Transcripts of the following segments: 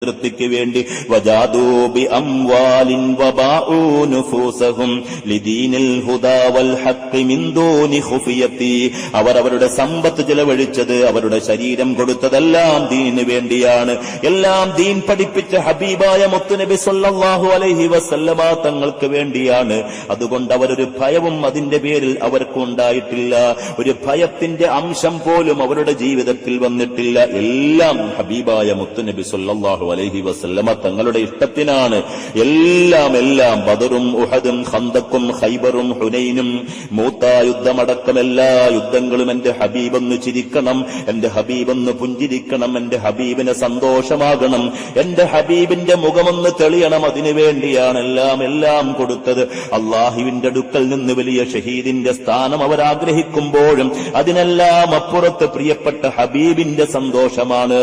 സംതൃപ്തിക്ക് വേണ്ടി വജാദൂ ബി അംവാലിൻ വബാഉ നുഫൂസഹും ലിദീനിൽ ഹുദാ വൽ ഹഖ് മിൻ ദൂനി ഖുഫിയത്തി. അവർ അവരുടെ സമ്പത്ത് ചെലവഴിച്ചത്, അവരുടെ ശരീരം കൊടുത്തതെല്ലാം ദീനിന് വേണ്ടിയാണ്. എല്ലാം ദീൻ പഠിപ്പിച്ച ഹബീബായ മുത്തുനബി സല്ലല്ലാഹു അലൈഹി വസല്ലമ തങ്ങൾക്ക് വേണ്ടിയാണ്. അതുകൊണ്ട് അവരൊരു ഭയവും അതിന്റെ പേരിൽ അവർക്ക് ഉണ്ടായിട്ടില്ല. ഒരു ഭയത്തിന്റെ അംശം പോലും അവരുടെ ജീവിതത്തിൽ വന്നിട്ടില്ല. എല്ലാം ഹബീബായ മുത്തുനബി സല്ലല്ലാഹു അലൈഹി വസല്ലമ തങ്ങളുടെ ഇഷ്ടത്തിനാണ്. എല്ലാം ബദറും ഉഹദും ഖന്തഖും ഖൈബറും ഹുനൈനും മൂത്ത യുദ്ധമടക്കം എല്ലാ യുദ്ധങ്ങളും എന്റെ ഹബീബൊന്ന് ചിരിക്കണം, എന്റെ ഹബീബൊന്ന് പുഞ്ചിരിക്കണം, എന്റെ ഹബീബിന് സന്തോഷമാകണം, എന്റെ ഹബീബിന്റെ മുഖമൊന്ന് തെളിയണം. അതിനു വേണ്ടിയാണ് എല്ലാം കൊടുത്തത്. അള്ളാഹുവിന്റെ അടുക്കൽ നിന്ന് വലിയ ഷഹീദിന്റെ സ്ഥാനം അവർ ആഗ്രഹിക്കുമ്പോഴും അതിനെല്ലാം അപ്പുറത്ത് പ്രിയപ്പെട്ട ഹബീബിന്റെ സന്തോഷമാണ്.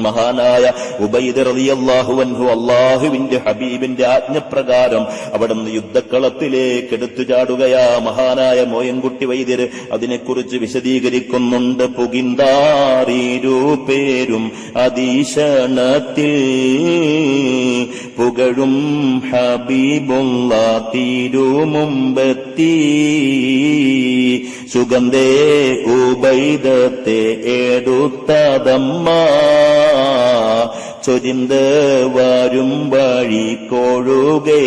മഹാനായ ഉബൈദ് റളിയല്ലാഹു അൻഹു അല്ലാഹുവിന്റെ ഹബീബിന്റെ ആജ്ഞപ്രകാരം അവിടുന്ന് യുദ്ധക്കളത്തിലേക്ക് എടുത്തു ചാടുകയാ. മഹാനായ മോയൻകുട്ടി വൈദ്യര് അതിനെക്കുറിച്ച് വിശദീകരിക്കുന്നുണ്ട്. പുകിന്താരീരൂപേരും അതീശണത്തിൽ പുകഴും ഹബീബുള്ള തീരുമുമ്പെത്തി സുഗന്ധേ ഉബൈദത്തെ എടുത്തതമ്മ ചൊരിന്ത് വരും വഴി കോഴുകേ